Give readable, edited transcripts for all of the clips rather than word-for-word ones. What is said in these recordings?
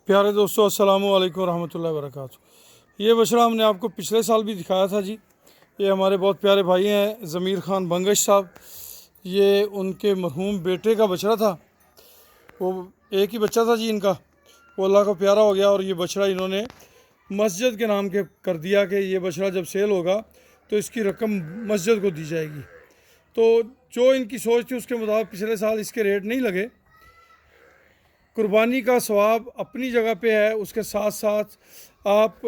प्यारे दोस्तों, अस्सलामु अलैकुम रहमतुल्लाहि व बरकातुहू। ये बछड़ा हमने आपको पिछले साल भी दिखाया था जी। ये हमारे बहुत प्यारे भाई हैं ज़मीर ख़ान बंगश साहब। ये उनके मरहूम बेटे का बछड़ा था। वो एक ही बच्चा था जी इनका। वो अल्लाह को प्यारा हो गया और ये बछड़ा इन्होंने मस्जिद के नाम के कर दिया कि ये बछड़ा जब सेल होगा तो इसकी रकम मस्जिद को दी जाएगी। तो जो इनकी सोच थी उसके मुताबिक पिछले साल इसके रेट नहीं लगे। कुर्बानी का सवाब अपनी जगह पे है, उसके साथ साथ आप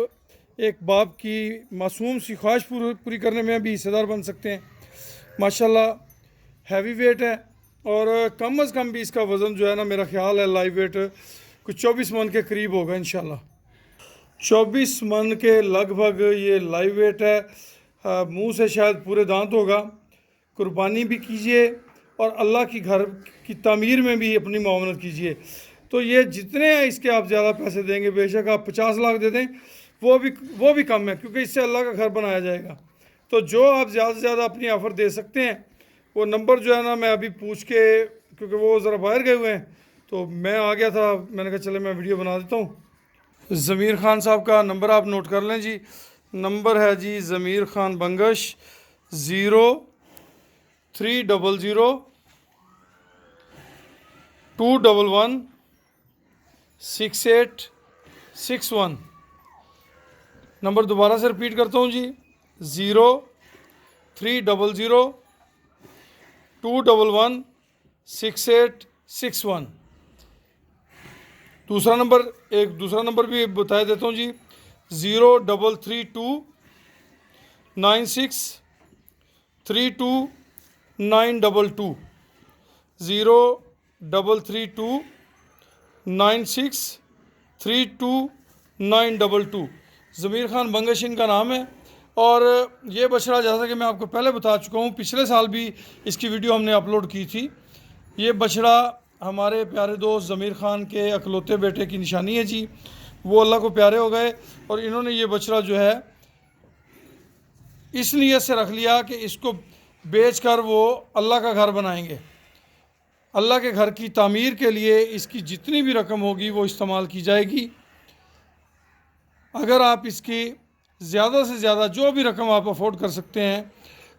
एक बाप की मासूम सी ख्वाहिश पूरी करने में भी हिस्सेदार बन सकते हैं। माशाल्लाह हैवी वेट है और कम अज़ कम भी इसका वज़न जो है ना, मेरा ख्याल है लाइव वेट कुछ 24 मन के करीब होगा इंशाल्लाह। 24 मन के लगभग ये लाइव वेट है। मुंह से शायद पूरे दांत होगा। कुर्बानी भी कीजिए और अल्लाह की घर की तामीर में भी अपनी मावनत कीजिए। तो ये जितने हैं इसके आप ज़्यादा पैसे देंगे, बेशक आप 50 लाख दे दें, वो भी कम है, क्योंकि इससे अल्लाह का घर बनाया जाएगा। तो जो आप ज़्यादा से ज़्यादा अपनी ऑफ़र दे सकते हैं, वो नंबर जो है ना, मैं अभी पूछ के, क्योंकि वो ज़रा बाहर गए हुए हैं तो मैं आ गया था, मैंने कहा चले मैं वीडियो बना देता हूँ। ज़मीर ख़ान साहब का नंबर आप नोट कर लें जी। नंबर है जी ज़मीर ख़ान बंगश 0300-211-6861। नंबर दोबारा से रिपीट करता हूँ जी, 0300-211-6861। दूसरा नंबर भी बता देता हूँ जी, 0332963292। 0332963292। ज़मीर ख़ान बंगश इनका नाम है। और ये बछड़ा, जैसा कि मैं आपको पहले बता चुका हूँ, पिछले साल भी इसकी वीडियो हमने अपलोड की थी। ये बछड़ा हमारे प्यारे दोस्त ज़मीर ख़ान के अकलौते बेटे की निशानी है जी। वो अल्लाह को प्यारे हो गए और इन्होंने ये बछड़ा जो है इस नीयत से रख लिया कि इसको बेच कर वो अल्लाह का घर बनाएंगे। अल्लाह के घर की तामीर के लिए इसकी जितनी भी रकम होगी वो इस्तेमाल की जाएगी। अगर आप इसकी ज़्यादा से ज़्यादा जो भी रकम आप अफोर्ड कर सकते हैं,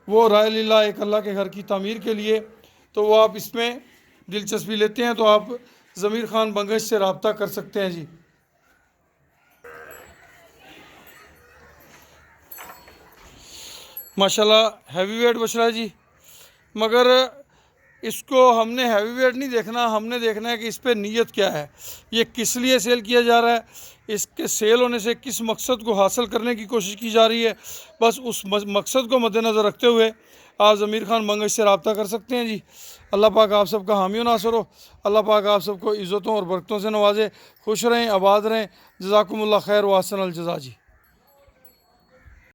वो राय लीला एक अल्लाह के घर की तामीर के लिए, तो वो आप इसमें दिलचस्पी लेते हैं तो आप ज़मीर ख़ान बंगश से रब्ता कर सकते हैं जी। माशाल्लाह हैवी वेट बछड़ा है जी। मगर इसको हमने हैवी वेट नहीं देखना, हमने देखना है कि इस पर नीयत क्या है, ये किस लिए सेल किया जा रहा है, इसके सेल होने से किस मकसद को हासिल करने की कोशिश की जा रही है। बस उस मकसद को मद्देनज़र रखते हुए आप ज़मीर ख़ान बंगश से रब्ता कर सकते हैं जी। अल्लाह पाक आप सबका हामी नासर हो। अल्लाह पाक आप सबको इज़्ज़तों और बरकतों से नवाजे। खुश रहें, आबाद रहें। जज़ाकुमुल्लाह खैर व अहसन अल जज़ा जी।